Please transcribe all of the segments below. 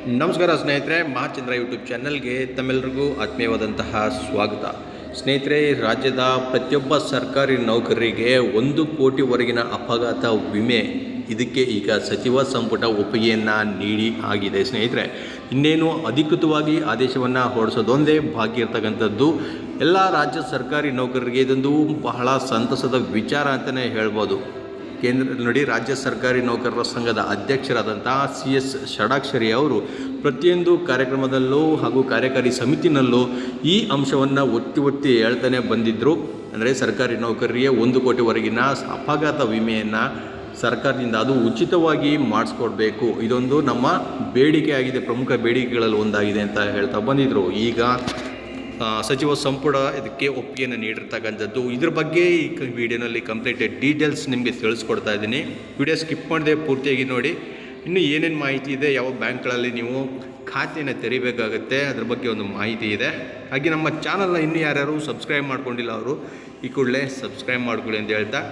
ನಮಸ್ಕಾರ ಸ್ನೇಹಿತರೆ, ಮಹಾಚಂದ್ರ ಯೂಟ್ಯೂಬ್ ಚಾನಲ್ಗೆ ತಮ್ಮೆಲ್ಲರಿಗೂ ಆತ್ಮೀಯವಾದಂತಹ ಸ್ವಾಗತ. ಸ್ನೇಹಿತರೆ, ರಾಜ್ಯದ ಪ್ರತಿಯೊಬ್ಬ ಸರ್ಕಾರಿ ನೌಕರರಿಗೆ 1 ಕೋಟಿವರೆಗಿನ ಅಪಘಾತ ವಿಮೆ ಇದಕ್ಕೆ ಈಗ ಸಚಿವ ಸಂಪುಟ ಒಪ್ಪಿಗೆಯನ್ನು ನೀಡಿ ಆಗಿದೆ. ಸ್ನೇಹಿತರೆ, ಇನ್ನೇನು ಅಧಿಕೃತವಾಗಿ ಆದೇಶವನ್ನು ಹೊರಡಿಸೋದೊಂದೇ ಬಾಕಿ ಇರ್ತಕ್ಕಂಥದ್ದು. ಎಲ್ಲ ರಾಜ್ಯ ಸರ್ಕಾರಿ ನೌಕರರಿಗೆ ಇದೊಂದು ಬಹಳ ಸಂತಸದ ವಿಚಾರ ಅಂತಲೇ ಹೇಳ್ಬೋದು. ರಾಜ್ಯ ಸರ್ಕಾರಿ ನೌಕರರ ಸಂಘದ ಅಧ್ಯಕ್ಷರಾದಂಥ CS ಷಡಾಕ್ಷರಿ ಅವರು ಪ್ರತಿಯೊಂದು ಕಾರ್ಯಕ್ರಮದಲ್ಲೂ ಹಾಗೂ ಕಾರ್ಯಕಾರಿ ಸಮಿತಿನಲ್ಲೂ ಈ ಅಂಶವನ್ನು ಒತ್ತಿ ಹೇಳ್ತಾನೆ ಬಂದಿದ್ದರು. ಅಂದರೆ ಸರ್ಕಾರಿ ನೌಕರರಿಗೆ 1 ಕೋಟಿವರೆಗಿನ ಅಪಘಾತ ವಿಮೆಯನ್ನು ಸರ್ಕಾರದಿಂದ ಅದು ಉಚಿತವಾಗಿ ಮಾಡಿಸ್ಕೊಡ್ಬೇಕು, ಇದೊಂದು ನಮ್ಮ ಬೇಡಿಕೆ ಆಗಿದೆ, ಪ್ರಮುಖ ಬೇಡಿಕೆಗಳಲ್ಲಿ ಒಂದಾಗಿದೆ ಅಂತ ಹೇಳ್ತಾ ಬಂದಿದ್ದರು. ಈಗ ಸಚಿವ ಸಂಪುಟ ಇದಕ್ಕೆ ಒಪ್ಪಿಗೆಯನ್ನು ನೀಡಿರ್ತಕ್ಕಂಥದ್ದು. ಇದ್ರ ಬಗ್ಗೆ ಈ ವಿಡಿಯೋನಲ್ಲಿ ಕಂಪ್ಲೀಟ್ ಡೀಟೇಲ್ಸ್ ನಿಮಗೆ ತಿಳಿಸ್ಕೊಡ್ತಾ ಇದ್ದೀನಿ. ವಿಡಿಯೋ ಸ್ಕಿಪ್ ಮಾಡದೆ ಪೂರ್ತಿಯಾಗಿ ನೋಡಿ. ಇನ್ನು ಏನೇನು ಮಾಹಿತಿ ಇದೆ, ಯಾವ ಬ್ಯಾಂಕ್ಗಳಲ್ಲಿ ನೀವು ಖಾತೆಯನ್ನು ತೆರಿಬೇಕಾಗುತ್ತೆ, ಅದ್ರ ಬಗ್ಗೆ ಒಂದು ಮಾಹಿತಿ ಇದೆ. ಹಾಗೆ ನಮ್ಮ ಚಾನಲ್ನ ಇನ್ನೂ ಯಾರ್ಯಾರು ಸಬ್ಸ್ಕ್ರೈಬ್ ಮಾಡ್ಕೊಂಡಿಲ್ಲ ಅವರು ಈ ಕೂಡಲೇ ಸಬ್ಸ್ಕ್ರೈಬ್ ಮಾಡ್ಕೊಳ್ಳಿ ಅಂತ ಹೇಳ್ತಾ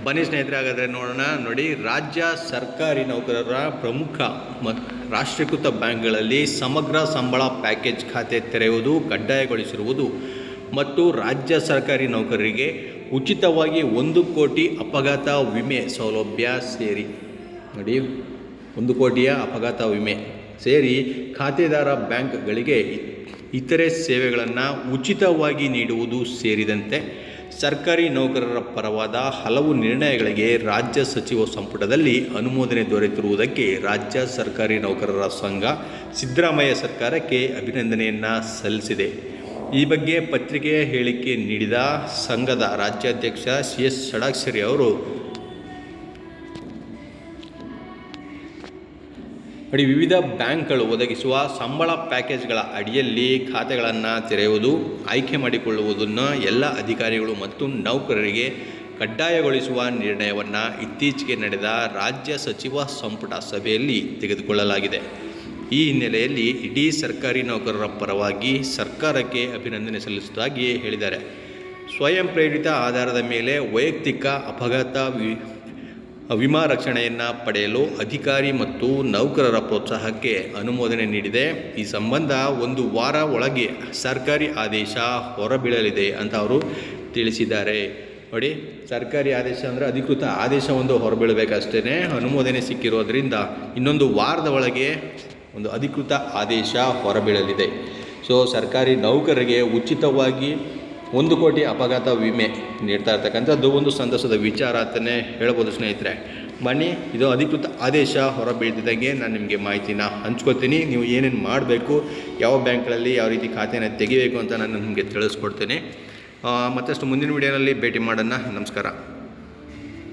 ಬನ್ನಿ ಸ್ನೇಹಿತರೆ, ಹಾಗಾದರೆ ನೋಡೋಣ. ನೋಡಿ, ರಾಜ್ಯ ಸರ್ಕಾರಿ ನೌಕರರ ಪ್ರಮುಖ ರಾಷ್ಟ್ರೀಕೃತ ಬ್ಯಾಂಕ್ಗಳಲ್ಲಿ ಸಮಗ್ರ ಸಂಬಳ ಪ್ಯಾಕೇಜ್ ಖಾತೆ ತೆರೆಯುವುದು ಕಡ್ಡಾಯಗೊಳಿಸಿರುವುದು ಮತ್ತು ರಾಜ್ಯ ಸರ್ಕಾರಿ ನೌಕರರಿಗೆ ಉಚಿತವಾಗಿ 1 ಕೋಟಿ ಅಪಘಾತ ವಿಮೆ ಸೌಲಭ್ಯ ಸೇರಿ, ನೋಡಿ 1 ಕೋಟಿಯ ಅಪಘಾತ ವಿಮೆ ಸೇರಿ ಖಾತೆದಾರ ಬ್ಯಾಂಕ್ಗಳಿಗೆ ಇತರೆ ಸೇವೆಗಳನ್ನು ಉಚಿತವಾಗಿ ನೀಡುವುದು ಸೇರಿದಂತೆ ಸರ್ಕಾರಿ ನೌಕರರ ಪರವಾದ ಹಲವು ನಿರ್ಣಯಗಳಿಗೆ ರಾಜ್ಯ ಸಚಿವ ಸಂಪುಟದಲ್ಲಿ ಅನುಮೋದನೆ ದೊರೆತಿರುವುದಕ್ಕೆ ರಾಜ್ಯ ಸರ್ಕಾರಿ ನೌಕರರ ಸಂಘ ಸಿದ್ದರಾಮಯ್ಯ ಸರ್ಕಾರಕ್ಕೆ ಅಭಿನಂದನೆಯನ್ನು ಸಲ್ಲಿಸಿದೆ. ಈ ಬಗ್ಗೆ ಪತ್ರಿಕೆಯ ಹೇಳಿಕೆ ನೀಡಿದ ಸಂಘದ ರಾಜ್ಯಾಧ್ಯಕ್ಷ CS ಷಡಾಕ್ಷರಿ ಅವರು ವಿವಿಧ ಬ್ಯಾಂಕ್ಗಳು ಒದಗಿಸುವ ಸಂಬಳ ಪ್ಯಾಕೇಜ್ಗಳ ಅಡಿಯಲ್ಲಿ ಖಾತೆಗಳನ್ನು ತೆರೆಯುವುದು, ಆಯ್ಕೆ ಮಾಡಿಕೊಳ್ಳುವುದನ್ನು ಎಲ್ಲ ಅಧಿಕಾರಿಗಳು ಮತ್ತು ನೌಕರರಿಗೆ ಕಡ್ಡಾಯಗೊಳಿಸುವ ನಿರ್ಣಯವನ್ನು ಇತ್ತೀಚೆಗೆ ನಡೆದ ರಾಜ್ಯ ಸಚಿವ ಸಂಪುಟ ಸಭೆಯಲ್ಲಿ ತೆಗೆದುಕೊಳ್ಳಲಾಗಿದೆ. ಈ ಹಿನ್ನೆಲೆಯಲ್ಲಿ ಇಡೀ ಸರ್ಕಾರಿ ನೌಕರರ ಪರವಾಗಿ ಸರ್ಕಾರಕ್ಕೆ ಅಭಿನಂದನೆ ಸಲ್ಲಿಸುವುದಾಗಿ ಹೇಳಿದ್ದಾರೆ. ಸ್ವಯಂ ಪ್ರೇರಿತ ಆಧಾರದ ಮೇಲೆ ವೈಯಕ್ತಿಕ ಅಪಘಾತ ವಿಮಾ ರಕ್ಷಣೆಯನ್ನು ಪಡೆಯಲು ಅಧಿಕಾರಿ ಮತ್ತು ನೌಕರರ ಪ್ರೋತ್ಸಾಹಕ್ಕೆ ಅನುಮೋದನೆ ನೀಡಿದೆ. ಈ ಸಂಬಂಧ 1 ವಾರ ಒಳಗೆ ಸರ್ಕಾರಿ ಆದೇಶ ಹೊರಬೀಳಲಿದೆ ಅಂತ ಅವರು ತಿಳಿಸಿದ್ದಾರೆ. ನೋಡಿ, ಸರ್ಕಾರಿ ಆದೇಶ ಅಂದರೆ ಅಧಿಕೃತ ಆದೇಶ ಒಂದು ಹೊರಬೀಳಬೇಕಷ್ಟೇ. ಅನುಮೋದನೆ ಸಿಕ್ಕಿರೋದ್ರಿಂದ ಇನ್ನೊಂದು ವಾರದ ಒಳಗೆ ಒಂದು ಅಧಿಕೃತ ಆದೇಶ ಹೊರಬೀಳಲಿದೆ. ಸೊ ಸರ್ಕಾರಿ ನೌಕರರಿಗೆ ಉಚಿತವಾಗಿ 1 ಕೋಟಿ ಅಪಘಾತ ವಿಮೆ ನೀಡ್ತಾ ಇರ್ತಕ್ಕಂಥದ್ದು ಒಂದು ಸಂತಸದ ವಿಚಾರ ಅಂತಲೇ ಹೇಳ್ಬೋದು. ಸ್ನೇಹಿತರೆ, ಬನ್ನಿ, ಇದು ಅಧಿಕೃತ ಆದೇಶ ಹೊರಬೀಳ್ತಿದ್ದಂಗೆ ನಾನು ನಿಮಗೆ ಮಾಹಿತಿನ ಹಂಚ್ಕೊಳ್ತೀನಿ. ನೀವು ಏನೇನು ಮಾಡಬೇಕು, ಯಾವ ಬ್ಯಾಂಕ್ಗಳಲ್ಲಿ ಯಾವ ರೀತಿ ಖಾತೆಯನ್ನು ತೆಗಿಬೇಕು ಅಂತ ನಾನು ನಿಮಗೆ ತಿಳಿಸ್ಕೊಡ್ತೀನಿ. ಮತ್ತಷ್ಟು ಮುಂದಿನ ವಿಡಿಯೋನಲ್ಲಿ ಭೇಟಿ ಮಾಡೋಣ. ನಮಸ್ಕಾರ.